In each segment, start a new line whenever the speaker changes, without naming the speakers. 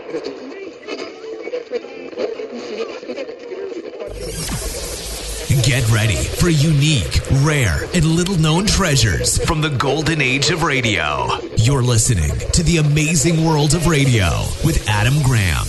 Get ready for unique, rare, and little-known treasures from the golden age of radio. You're listening to The Amazing World of Radio with Adam Graham.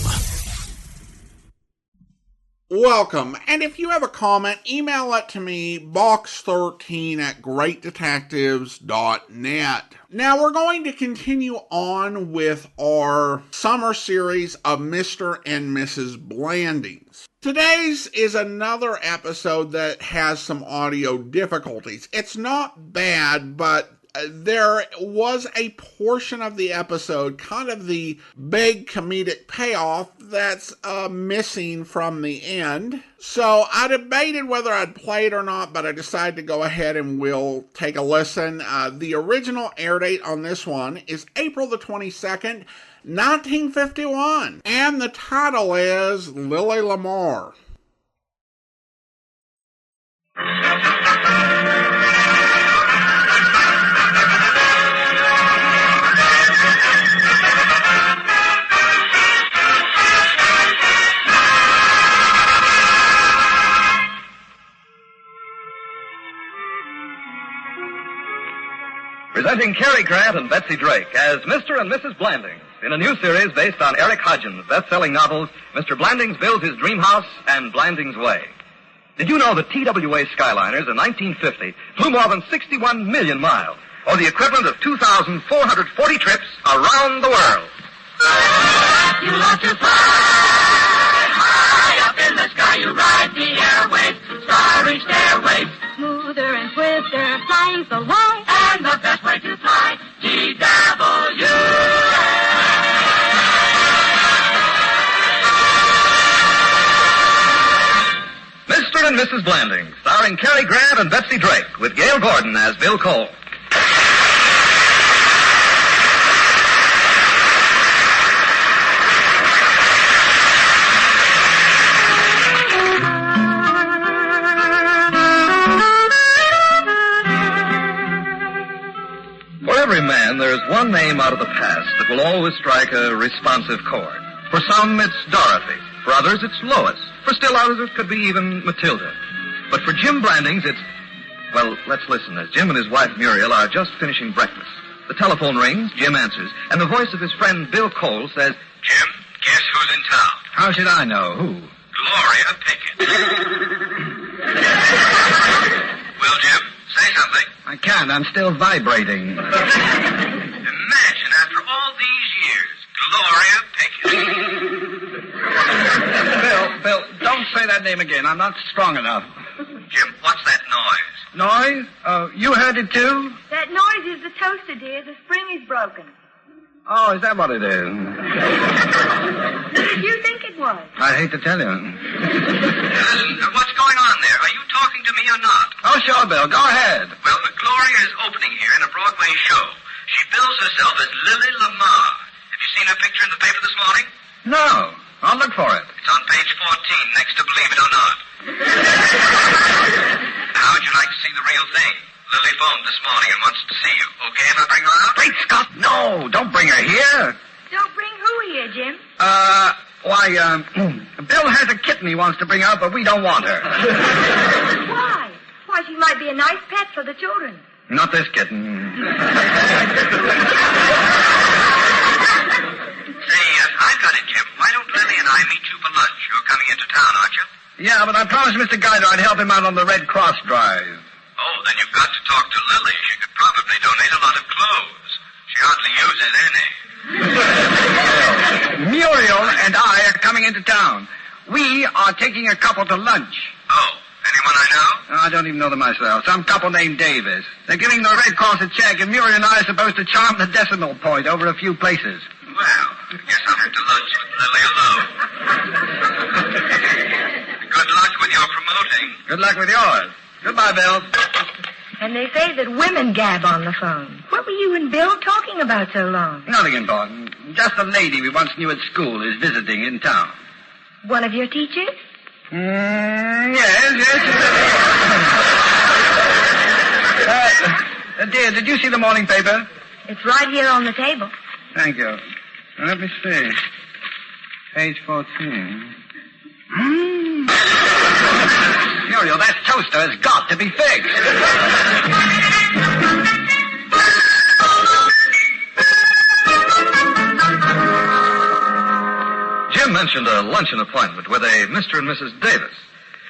Welcome, and if you have a comment, email it to me, box13@greatdetectives.net. Now, we're going to continue on with our summer series of Mr. and Mrs. Blandings. Today's is another episode that has some audio difficulties. It's not bad, but there was a portion of the episode, kind of the big comedic payoff, that's missing from the end. So I debated whether I'd play it or not, but I decided to go ahead and we'll take a listen. The original air date on this one is April the 22nd, 1951. And the title is Lily Lamar.
Presenting Cary Grant and Betsy Drake as Mr. and Mrs. Blandings in a new series based on Eric Hodgins' best-selling novels, Mr. Blandings Builds His Dream House and Blandings Way. Did you know that TWA Skyliners in 1950 flew more than 61 million miles, or the equivalent of 2,440 trips around the world?
You love to fly high up in the sky. You ride the airwaves, starry stairways.
Smoother and swifter, flying so high.
And the best way to fly, TWA.
Mr. and Mrs. Blandings, starring Cary Grant and Betsy Drake, with Gale Gordon as Bill Cole. For every man, there is one name out of the past that will always strike a responsive chord. For some, it's Dorothy. For others, it's Lois. For still others, it could be even Matilda. But for Jim Blandings, it's... Well, let's listen as Jim and his wife Muriel are just finishing breakfast. The telephone rings, Jim answers, and the voice of his friend Bill Cole says,
Jim, guess who's in town?
How should I know? Who?
Gloria Pickett. Well, Jim, say something.
I can't. I'm still vibrating.
Imagine, after all these years, Gloria Pickett.
Bill, don't say that name again. I'm not strong enough.
Jim, what's that noise?
Noise? You heard it too?
That noise is the toaster, dear. The spring is broken.
Oh, is that what it is?
What did you think it was?
I'd hate to tell you.
Listen, what's going on there? Are you talking to me or not?
Oh, sure, Bill. Go ahead.
Well, Gloria is opening here in a Broadway show. She bills herself as Lily Lamar. Have you seen her picture in the paper this morning?
No. I'll look for it.
It's on page 14, next to Believe It or Not. How would you like to see the real thing? Lily phoned this morning and wants to see you. Okay if I bring her out?
Great Scott, no. Don't bring her here.
Don't bring who here, Jim?
Bill has a kitten he wants to bring out, but we don't want her.
Why? Why, she might be a nice pet for the children.
Not this kitten.
Say, I've got it, Jim. Why don't Lily and I meet you for lunch? You're coming into town, aren't you?
Yeah, but I promised Mr. Guider I'd help him out on the Red Cross drive.
Oh, then you've got to talk to Lily. She could probably donate a lot of clothes. She hardly uses any.
Muriel and I are coming into town. We are taking a couple to lunch.
Oh, anyone I know?
I don't even know them myself. Some couple named Davis. They're giving the Red Cross a check, and Muriel and I are supposed to charm the decimal point over a few places.
Well, I guess I'll have to lunch with Lily alone. Good luck with your promoting.
Good luck with yours. Goodbye, Bill.
And they say that women gab on the phone. What were you and Bill talking about so long?
Nothing important. Just a lady we once knew at school is visiting in town.
One of your teachers?
Yes. Dear, did you see the morning paper?
It's right here on the table.
Thank you. Let me see.
Page 14.
Muriel, that toaster has got to be fixed. Jim mentioned a luncheon appointment with a Mr. and Mrs. Davis.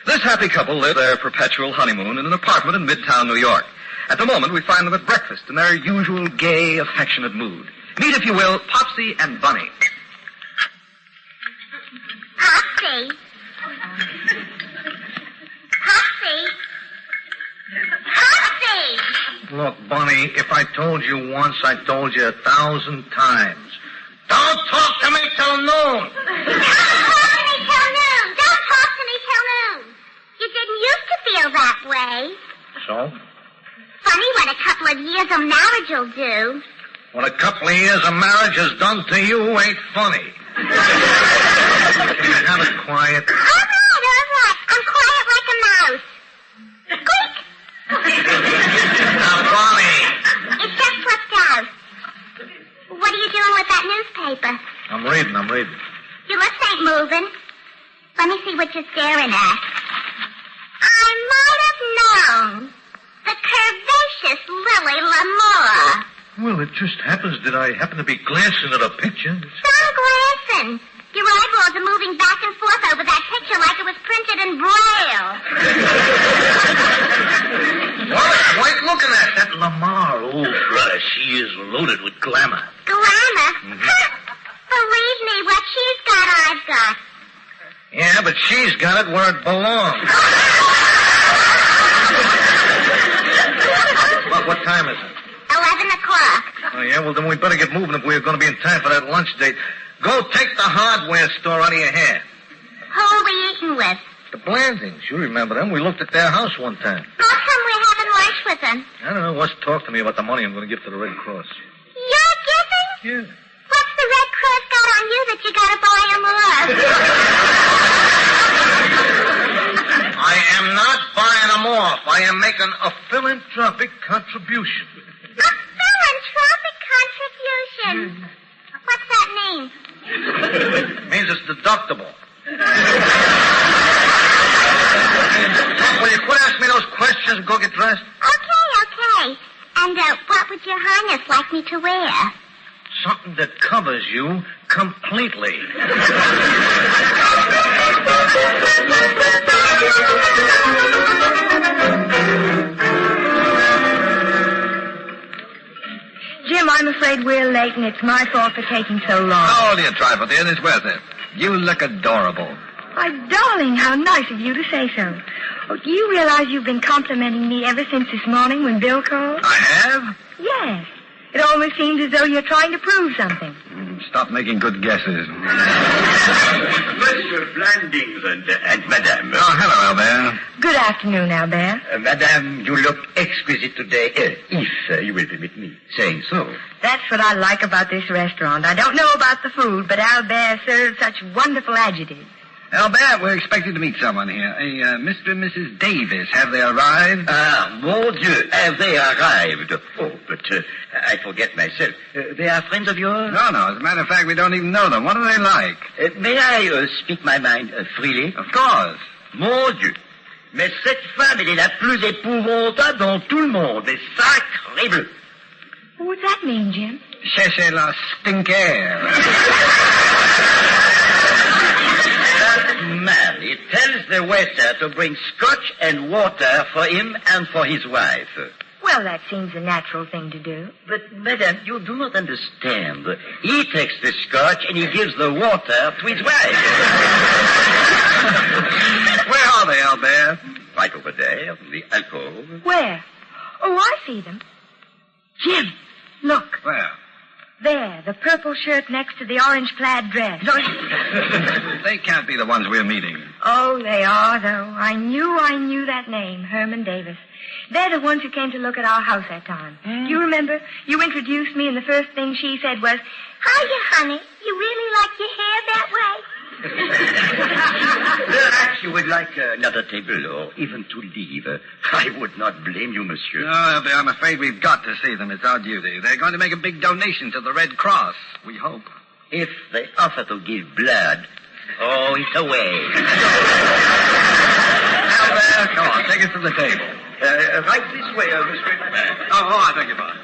This happy couple live their perpetual honeymoon in an apartment in Midtown, New York. At the moment, we find them at breakfast in their usual gay, affectionate mood. Meet, if you will, Popsy and Bunny.
Popsy. Popsy. Popsy.
Look, Bunny, if I told you once, I told you 1,000 times. Don't talk to me till noon.
Don't talk to me till noon. Don't talk to me till noon. You didn't used to feel that way.
So?
Funny what a couple of years of marriage will do.
What a couple of years of marriage has done to you ain't funny. Can you have it quiet?
All right. I'm quiet like a mouse. Squeak.
Now, Bunny.
It just slipped out. What are you doing with that newspaper?
I'm reading.
Your lips ain't moving. Let me see what you're staring at. I might have known. The curvaceous Lily Lamar.
Well, it just happens that I happen to be glancing at a picture.
Stop glancing. Your eyeballs are moving back and forth over that picture like it was printed in Braille.
Well, quite looking at that Lamar. Oh, she is loaded with glamour.
Glamour? Believe me, what she's got, I've got.
Yeah, but she's got it where it belongs. What time is it?
11 o'clock.
Oh, yeah? Well, then we better get moving if we're going to be in time for that lunch date. Go take the hardware store out of your hair.
Who are we eating with?
The Blandings. You remember them. We looked at their house one time.
How come we're having lunch with them?
I don't know. What's talk to me about the money I'm going to give to the Red Cross.
You're giving?
Yeah.
What's the Red Cross got on you that you got to buy them love?
I am not buying them off. I am making a philanthropic contribution.
A philanthropic contribution? What's that mean?
Means it's deductible. Will you quit asking me those questions and go get dressed?
Okay. And what would your Highness like me to wear?
Something that covers you completely.
Jim, I'm afraid we're late, and it's my fault for taking so long.
Oh, dear trifle, dear. It's worth it. You look adorable.
Why, darling, how nice of you to say so. Oh, do you realize you've been complimenting me ever since this morning when Bill called?
I have?
Yes. It almost seems as though you're trying to prove something.
Stop making good guesses.
Monsieur Blandings and Madame.
Oh, hello, Albert.
Good afternoon, Albert.
Madame, you look exquisite today, if you will permit me saying so.
That's what I like about this restaurant. I don't know about the food, but Albert serves such wonderful adjectives.
Albert, we're expected to meet someone here. A Mr. and Mrs. Davis. Have they arrived?
Mon Dieu, have they arrived? Oh, but I forget myself. They are friends of yours?
No. As a matter of fact, we don't even know them. What are they like?
May I speak my mind freely?
Of course.
Mon Dieu. Mais cette femme, elle est la plus épouvantable dans tout le monde. Et sacré bleu.
What's that mean, Jim?
Cherchez la stinker.
That man, he tells the waiter to bring scotch and water for him and for his wife.
Well, that seems a natural thing to do.
But, madame, you do not understand. He takes the scotch and he gives the water to his wife.
Where are they, Albert?
Right over there, in the alcove.
Where? Oh, I see them. Jim, look.
Where?
There, the purple shirt next to the orange plaid dress.
They can't be the ones we're meeting.
Oh, they are, though. I knew that name, Herman Davis. They're the ones who came to look at our house that time. Do you remember? You introduced me, and the first thing she said was, "Hiya, honey. You really like your hair that way?"
Perhaps you would like another table, or even to leave. I would not blame you, monsieur.
No, Albert, I'm afraid we've got to see them. It's our duty. They're going to make a big donation to the Red Cross, we hope.
If they offer to give blood, oh, it's away.
Now, there, come on, take us to the table.
Right this way, Mr.
I beg your pardon.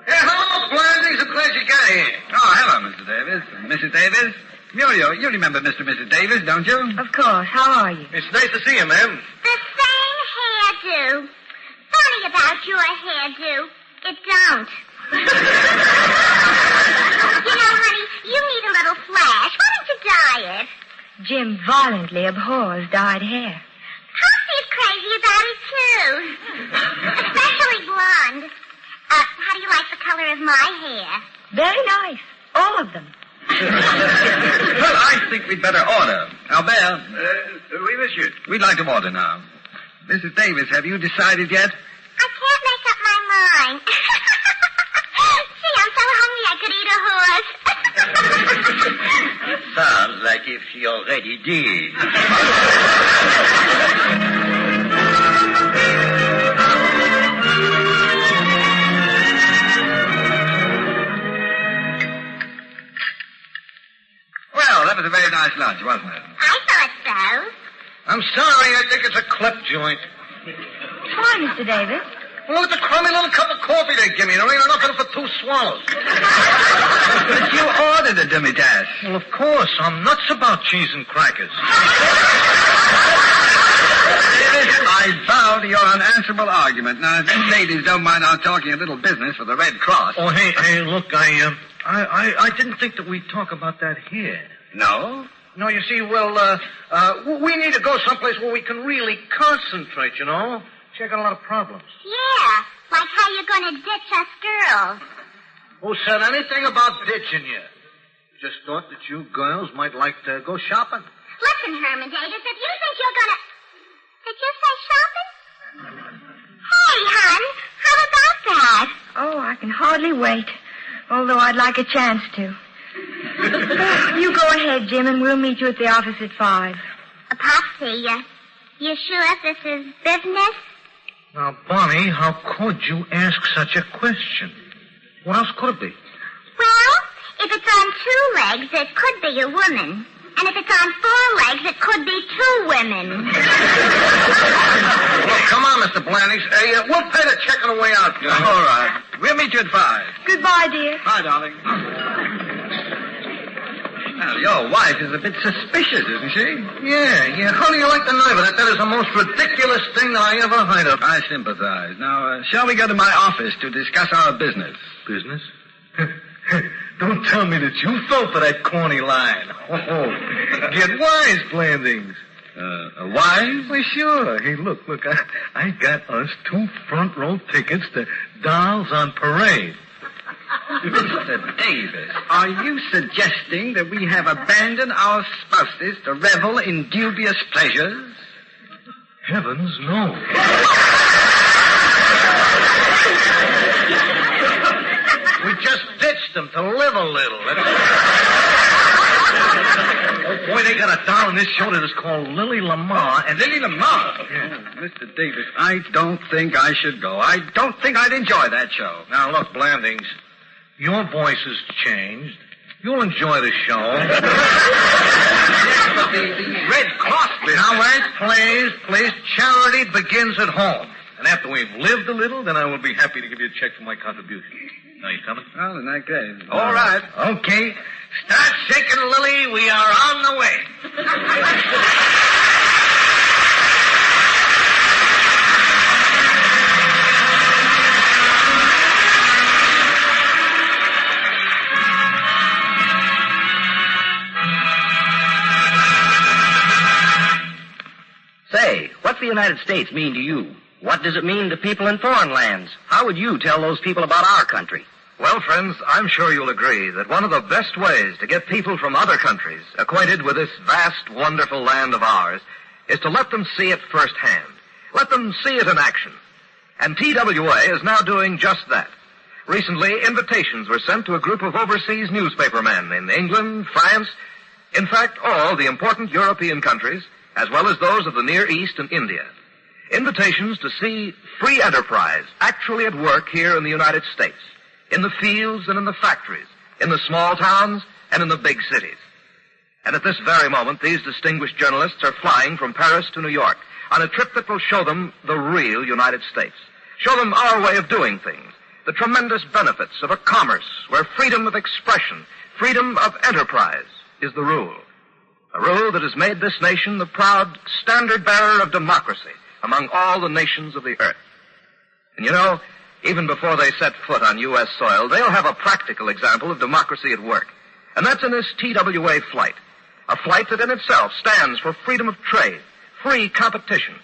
Hello, Blandings. I'm glad you got here. Oh, hello, Mr. Davis. Mrs. Davis. Muriel, you remember Mr. and Mrs. Davis, don't you?
Of course. How are you?
It's nice to see you, ma'am.
The same hairdo. Funny about your hairdo. It don't. You know, honey, you need a little flash. Why don't you dye it?
Jim violently abhors dyed hair.
Popsy's crazy about it, too. Especially blonde. How do you like the color of my hair?
Very nice. All of them.
Well, I think we'd better order. Albert.
Oui, monsieur.
We'd like to order now. Mrs. Davis, have you decided yet?
I can't make up my mind. Gee, I'm so hungry I could eat a horse.
It sounds like if she already did.
Well, that was a very nice lunch, wasn't it?
I thought so.
I'm sorry. I think it's a clip joint.
Why, Mr. Davis?
Look at the crummy little cup of coffee they give me. There ain't enough in it for 2 swallows.
But you ordered a demi-tasse.
Well, of course. I'm nuts about cheese and crackers.
Davis, I bow to your unanswerable argument. Now, if you ladies don't mind our talking a little business for the Red Cross.
Oh, hey, look, I didn't think that we'd talk about that here.
No?
No, you see, we need to go someplace where we can really concentrate, you know? See, I got a lot of problems.
Yeah, like how you're going to ditch us girls.
Who said anything about ditching you? Just thought that you girls might like to go shopping.
Listen, Herman Davis, if you think you're going to... Did you say shopping? Hey, hon, how about that?
Oh, I can hardly wait. Although I'd like a chance to. You go ahead, Jim, and we'll meet you at the office at 5.
Popsy, you sure this is business?
Now, Bonnie, how could you ask such a question? What else could it be?
Well, if it's on 2 legs, it could be a woman. And if it's on 4 legs, it could be 2 women.
Well, come on, Mr. Blandings. We'll pay the check on the way out.
All right. We'll meet you at 5.
Goodbye, dear.
Bye, darling. Well, your wife is a bit suspicious, isn't she?
Yeah. How do you like the nerve of that? That is the most ridiculous thing that I ever heard of.
I sympathize. Now, shall we go to my office to discuss our business?
Business? Don't tell me that you fell for that corny line. Oh, get wise, Blandings.
Wise?
Well, sure. Hey, look, I got us 2 front-row tickets to Dolls on Parade.
Mr. Davis, are you suggesting that we have abandoned our spouses to revel in dubious pleasures?
Heavens, no. We just ditched them to live a little. Oh, boy, they got a doll in this show that is called Lily Lamar.
And Lily Lamar? Yeah. Mr. Davis, I don't think I should go. I don't think I'd enjoy that show.
Now, look, Blandings, your voice has changed. You'll enjoy the show.
Yes, but the Red Cross business.
Now, wait, please. Charity begins at home. And after we've lived a little, then I will be happy to give you a check for my contribution. Now, you coming?
Well, in that case.
All right. Okay. Start shaking, Lily. We are on the way.
Say, what's the United States mean to you? What does it mean to people in foreign lands? How would you tell those people about our country?
Well, friends, I'm sure you'll agree that one of the best ways to get people from other countries acquainted with this vast, wonderful land of ours is to let them see it firsthand. Let them see it in action. And TWA is now doing just that. Recently, invitations were sent to a group of overseas newspapermen in England, France, in fact, all the important European countries, as well as those of the Near East and India. Invitations to see free enterprise actually at work here in the United States, in the fields and in the factories, in the small towns and in the big cities. And at this very moment, these distinguished journalists are flying from Paris to New York on a trip that will show them the real United States, show them our way of doing things, the tremendous benefits of a commerce where freedom of expression, freedom of enterprise is the rule. A rule that has made this nation the proud standard-bearer of democracy among all the nations of the earth. And you know, even before they set foot on U.S. soil, they'll have a practical example of democracy at work. And that's in this TWA flight. A flight that in itself stands for freedom of trade, free competition,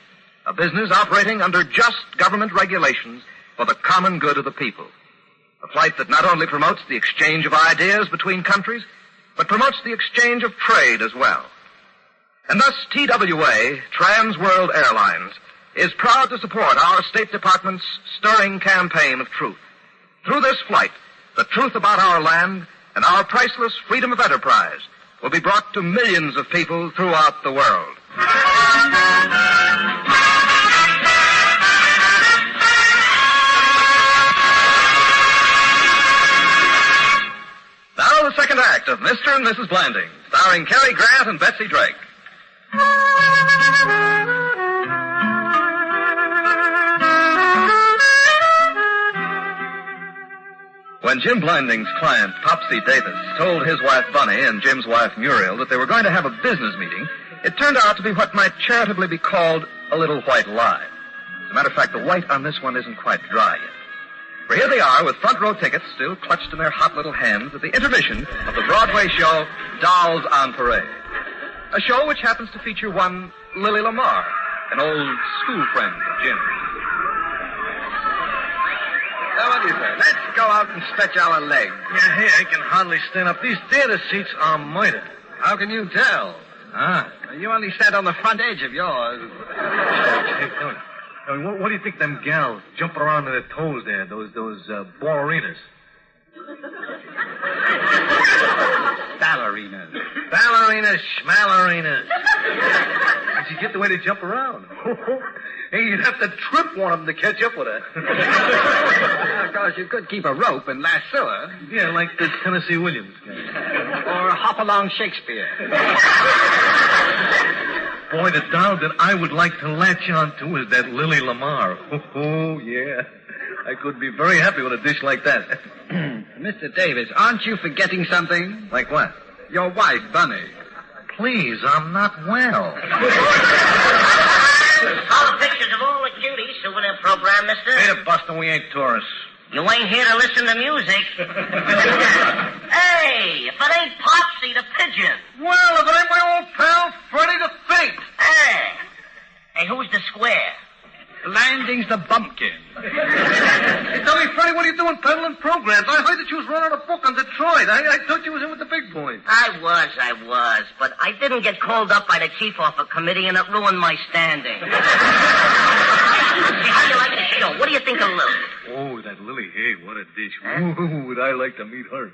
a business operating under just government regulations for the common good of the people. A flight that not only promotes the exchange of ideas between countries, but promotes the exchange of trade as well. And thus TWA, Trans World Airlines, is proud to support our State Department's stirring campaign of truth. Through this flight, the truth about our land and our priceless freedom of enterprise will be brought to millions of people throughout the world.
Now the second act of Mr. and Mrs. Blandings, starring Cary Grant and Betsy Drake. When Jim Blandings' client, Popsy Davis, told his wife Bunny and Jim's wife Muriel that they were going to have a business meeting, it turned out to be what might charitably be called a little white lie. As a matter of fact, the white on this one isn't quite dry yet. For here they are with front row tickets still clutched in their hot little hands at the intermission of the Broadway show Dolls on Parade. A show which happens to feature one Lily Lamar, an old school friend of Jim's.
Now, what do you say? Let's go out and stretch our legs.
Yeah, hey, I can hardly stand up. These theater seats are murder.
How can you tell?
Ah.
You only sat on the front edge of yours.
Hey, Tony, what do you think them gals jumping around on their toes there, those ballerinas?
Ballerinas.
Ballerinas, schmallerinas. How'd you get the way they jump around? Hey, you'd have to trip one of them to catch up with her.
Of course, you could keep a rope and lasso her.
Yeah, like the Tennessee Williams guy.
Or hop along Shakespeare.
Boy, the doll that I would like to latch on to is that Lily Lamar. Oh, yeah. I could be very happy with a dish like that.
Mr. Davis, aren't you forgetting something?
Like what?
Your wife, Bunny.
Please, I'm not well.
All the pictures of all the cuties souvenir program, mister.
Hey, the Boston, we ain't tourists.
You ain't here to listen to music. Hey, if it ain't Popsy the Pigeon.
Well, if it ain't my old pal, Freddie the Fate.
Hey, who's the square?
Blandings the Bumpkin.
Hey, tell me, Freddie, what are you doing peddling programs? I heard that you was running a book on Detroit. I thought you was in with the big boys.
I was, but I didn't get called up by the chief off a committee, and it ruined my standing. See, how do you like the show? What do you think of Lily?
Oh, that Lily, hey, what a dish. Ooh, would I like to meet her.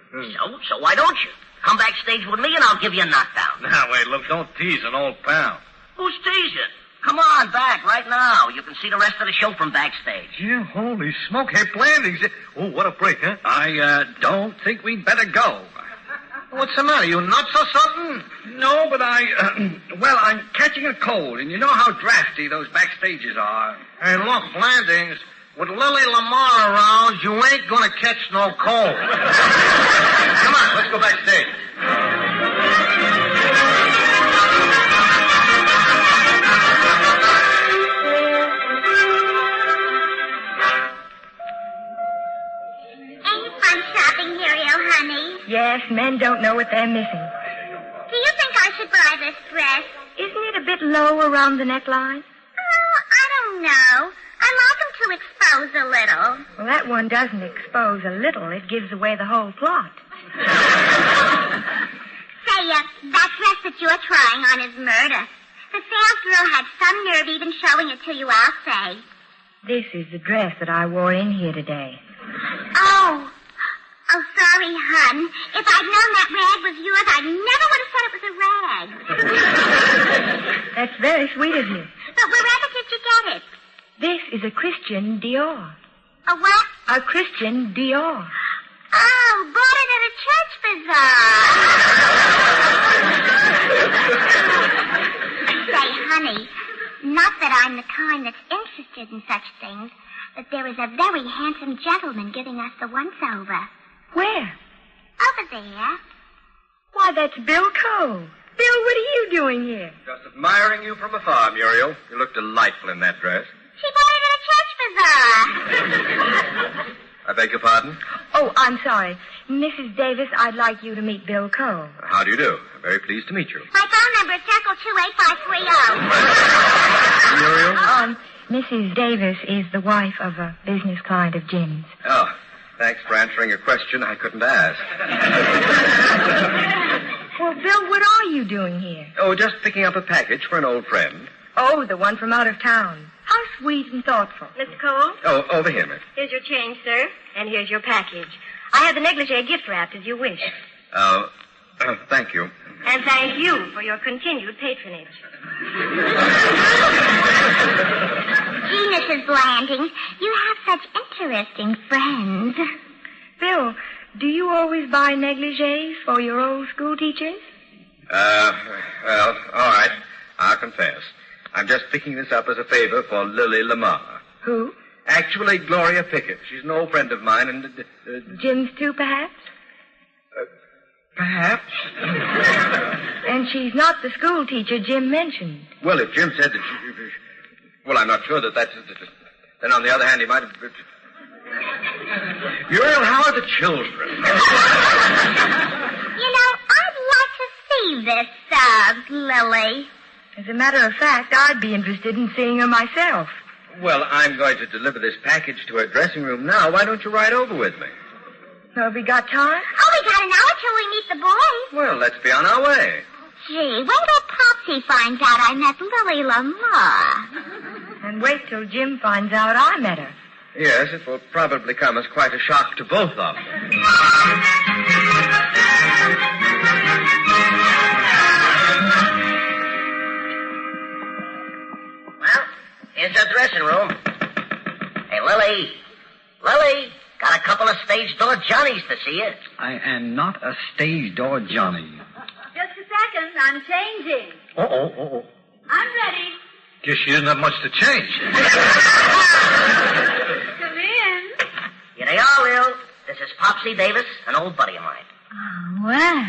So why don't you? Come backstage with me, and I'll give you a knockdown.
Now, wait, look, don't tease an old pal.
Who's teasing? Come on back right now. You can see the rest of the show from backstage.
Yeah, holy smoke. Hey, Blandings. Oh, what a break, huh?
I don't think we'd better go.
What's the matter? You nuts or something?
No, but I'm catching a cold, and you know how drafty those backstages are.
Hey, look, Blandings, with Lily Lamar around, you ain't gonna catch no cold. Come on, let's go backstage.
Muriel, honey.
Yes, men don't know what they're missing.
Do you think I should buy this dress?
Isn't it a bit low around the neckline?
Oh, I don't know. I like them to expose a little.
Well, that one doesn't expose a little. It gives away the whole plot.
Say, that dress that you're trying on is murder. The sales girl had some nerve even showing it to you, I'll say.
This is the dress that I wore in here today.
Oh, sorry, hon. If I'd known that rag was yours, I never would have said it was a rag.
That's very sweet of you.
But wherever did you get it?
This is a Christian Dior.
A what?
A Christian Dior.
Oh, bought it at a church bazaar. Say, honey, not that I'm the kind that's interested in such things, but there is a very handsome gentleman giving us the once-over.
Where?
Over there.
Why, that's Bill Cole. Bill, what are you doing here?
Just admiring you from afar, Muriel. You look delightful in that dress.
She bought it at a church bazaar.
I beg your pardon?
Oh, I'm sorry. Mrs. Davis, I'd like you to meet Bill Cole.
How do you do? I'm very pleased to meet you.
My phone number is circle 28530.
Mrs. Davis is the wife of a business client of Jim's.
Oh, thanks for answering a question I couldn't ask.
Well, Bill, what are you doing here?
Oh, just picking up a package for an old friend.
Oh, the one from out of town. How sweet and thoughtful.
Mr. Cole?
Oh, over here, miss.
Here's your change, sir. And here's your package. I have the negligee gift wrapped as you wish.
Thank you.
And thank you for your continued patronage.
Gee, Mrs. Blandings, you have such interesting friends.
Bill, do you always buy negligees for your old school teachers?
Well, all right. I'll confess. I'm just picking this up as a favor for Lily Lamar.
Who?
Actually, Gloria Pickett. She's an old friend of mine, and...
Jim's too, perhaps?
Perhaps.
And she's not the school teacher Jim mentioned.
Well, if Jim said that she... Well, I'm not sure that that's... Then, on the other hand, he might have... Muriel, how are the children?
You know, I'd like to see this, Lily.
As a matter of fact, I'd be interested in seeing her myself.
Well, I'm going to deliver this package to her dressing room now. Why don't you ride over with me?
Have we got time?
Oh, we got an hour till we meet the boys.
Well, let's be on our way.
Gee, wait till Popsy finds out I met Lily Lamar.
And wait till Jim finds out I met her.
Yes, it will probably come as quite a shock to both of them.
Well, here's our dressing room. Hey, Lily. Lily, got a couple of stage door Johnnies to see you.
I am not a stage door Johnny.
Just a second. I'm changing.
Uh-oh.
I'm ready.
Guess she didn't have much to change.
Come in.
Here they are, Lil. This is Popsy Davis, an old buddy of mine.
Oh, well.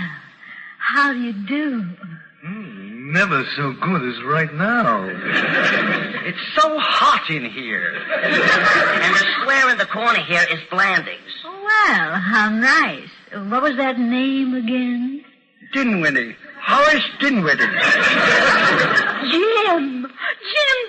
How do you do?
Never so good as right now.
It's so hot in here.
And the square in the corner here is Blandings.
Well, how nice. What was that name again?
Dinwiddie. Horace Dinwiddie.
Jim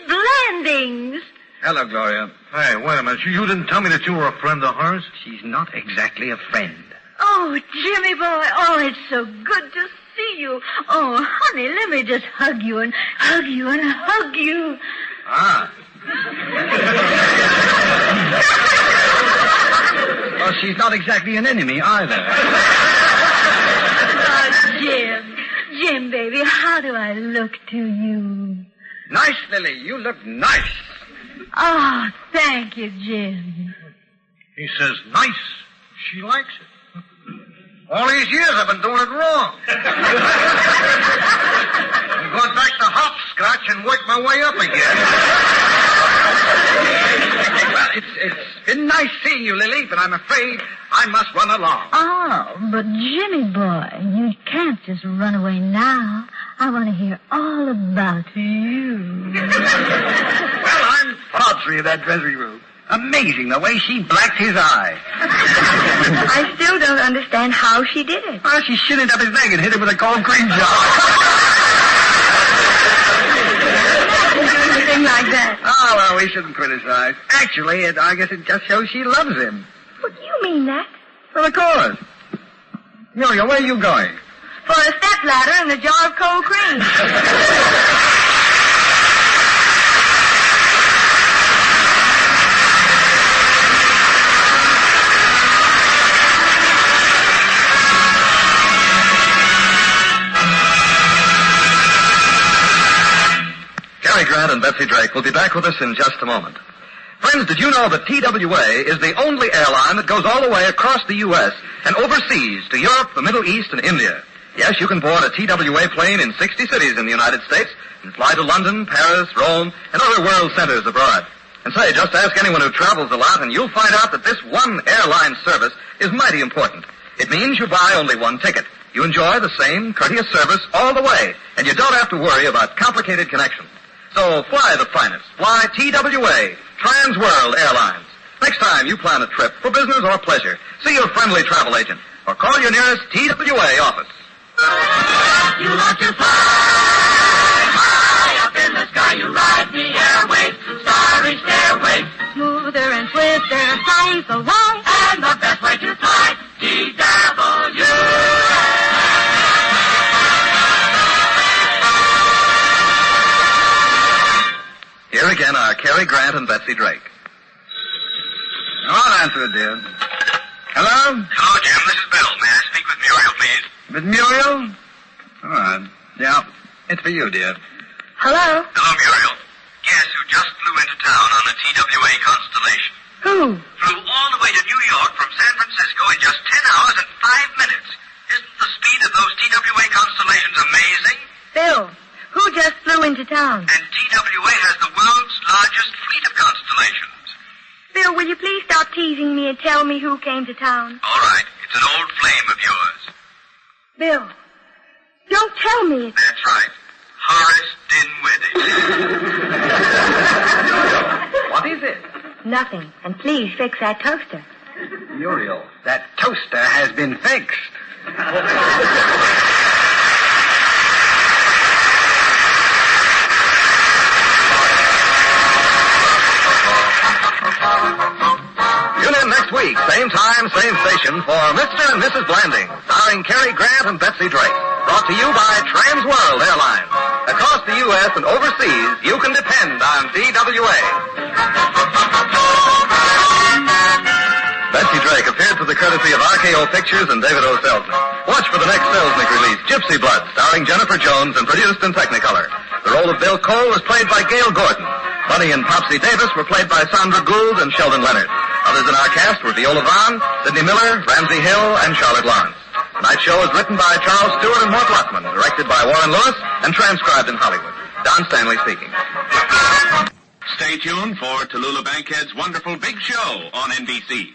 Blandings.
Hello, Gloria. Hey, wait a minute. You didn't tell me that you were a friend of hers?
She's not exactly a friend.
Oh, Jimmy boy. Oh, it's so good to see you. Oh, honey, let me just hug you and hug you and hug you.
Ah.
Well, she's not exactly an enemy either.
Oh, Jim, baby, how do I look to you?
Nice, Lily. You look nice.
Oh, thank you, Jim.
He says nice. She likes it. All these years I've been doing it wrong. I'm going back to hopscotch and work my way up again.
Well, it's been nice seeing you, Lily, but I'm afraid I must run along.
Oh, but Jimmy boy, you can't just run away now. I want to hear all about you.
Well, I'm Podfrey of that dressing room. Amazing the way she blacked his eye.
I still don't understand how she did it.
Well, she shinned up his leg and hit him with a cold cream jar.
Anything like that.
Oh, well, we shouldn't criticize. Actually, I guess it just shows she loves him.
What do you mean that?
Well, of course. Muriel, where are you going?
For a stepladder and a jar of cold cream.
Cary Grant and Betsy Drake will be back with us in just a moment. Friends, did you know that TWA is the only airline that goes all the way across the U.S. and overseas to Europe, the Middle East, and India? Yes, you can board a TWA plane in 60 cities in the United States and fly to London, Paris, Rome, and other world centers abroad. And say, just ask anyone who travels a lot, and you'll find out that this one airline service is mighty important. It means you buy only one ticket. You enjoy the same courteous service all the way, and you don't have to worry about complicated connections. So fly the finest. Fly TWA, Trans World Airlines. Next time you plan a trip for business or pleasure, see your friendly travel agent or call your nearest TWA office.
You love to fly high up in the sky. You ride the airways, starry stairways.
Smoother and swifter, flying so long.
And the best way to fly, TWA.
Here again are Cary Grant and Betsy Drake.
I'll answer it, dear. Hello?
Hello, Jim. This is Bill. May I speak with Muriel, please?
With Muriel? All right. Yeah, it's for you, dear.
Hello?
Hello, Muriel. Guess who just flew into town on the TWA Constellation?
Who?
Flew all the way to New York from San Francisco in just 10 hours and 5 minutes. Isn't the speed of those TWA Constellations amazing?
Bill, who just flew into town?
And TWA has the world's largest fleet of constellations.
Bill, will you please stop teasing me and tell me who came to town?
All right. It's an old flame of yours.
Bill, don't tell me.
That's right. Horace Dinwiddie.
What is it?
Nothing. And please fix that toaster.
Muriel, that toaster has been fixed.
Tune in next week, same time, same station, for Mr. and Mrs. Blandings, starring Cary Grant and Betsy Drake. Brought to you by Trans World Airlines. Across the U.S. and overseas, you can depend on TWA. Betsy Drake appeared through the courtesy of RKO Pictures and David O. Selznick. Watch for the next Selznick release, Gypsy Blood, starring Jennifer Jones and produced in Technicolor. The role of Bill Cole was played by Gale Gordon. Bunny and Popsy Davis were played by Sandra Gould and Sheldon Leonard. Others in our cast were Veola Vonn, Sidney Miller, Ramsay Hill, and Charlotte Lawrence. Tonight's show is written by Charles Stewart and Mort Luckman, directed by Warren Lewis, and transcribed in Hollywood. Don Stanley speaking.
Stay tuned for Tallulah Bankhead's wonderful big show on NBC.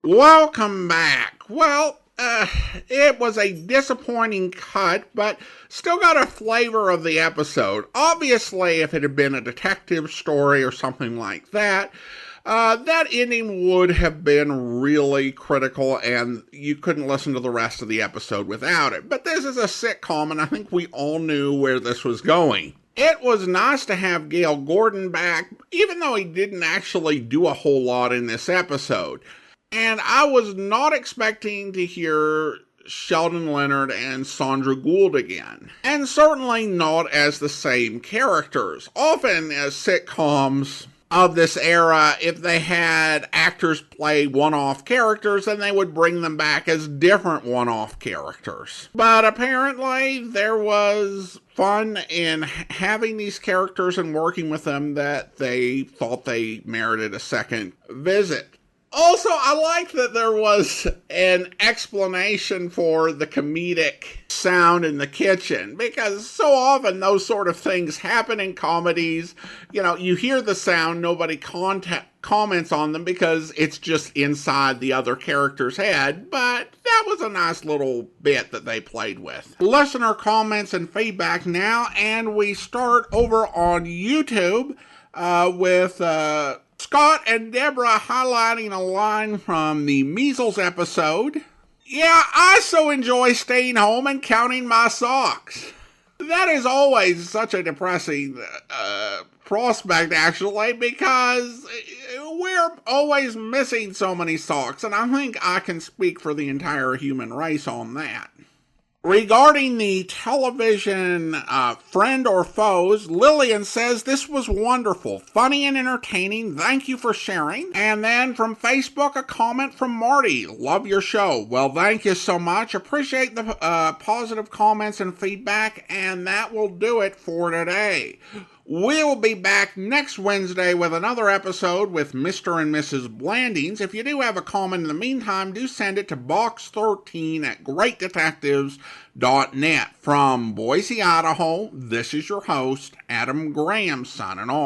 Welcome back. Well, it was a disappointing cut, but still got a flavor of the episode. Obviously, if it had been a detective story or something like that, that ending would have been really critical, and you couldn't listen to the rest of the episode without it. But this is a sitcom, and I think we all knew where this was going. It was nice to have Gale Gordon back, even though he didn't actually do a whole lot in this episode. And I was not expecting to hear Sheldon Leonard and Sandra Gould again. And certainly not as the same characters. Often as sitcoms of this era, if they had actors play one-off characters, then they would bring them back as different one-off characters. But apparently there was fun in having these characters and working with them that they thought they merited a second visit. Also, I like that there was an explanation for the comedic sound in the kitchen, because so often those sort of things happen in comedies. You know, you hear the sound, nobody comments on them because it's just inside the other character's head, but that was a nice little bit that they played with. Listener comments and feedback now, and we start over on YouTube with Scott and Deborah highlighting a line from the measles episode. Yeah, I so enjoy staying home and counting my socks. That is always such a depressing prospect, actually, because we're always missing so many socks, and I think I can speak for the entire human race on that. Regarding the television Friend or Foes, Lillian says, this was wonderful, funny and entertaining. Thank you for sharing. And then from Facebook, a comment from Marty. Love your show. Well, thank you so much. Appreciate the positive comments and feedback, and that will do it for today. We'll be back next Wednesday with another episode with Mr. and Mrs. Blandings. If you do have a comment in the meantime, do send it to box13@greatdetectives.net. From Boise, Idaho, this is your host, Adam Graham, signing off.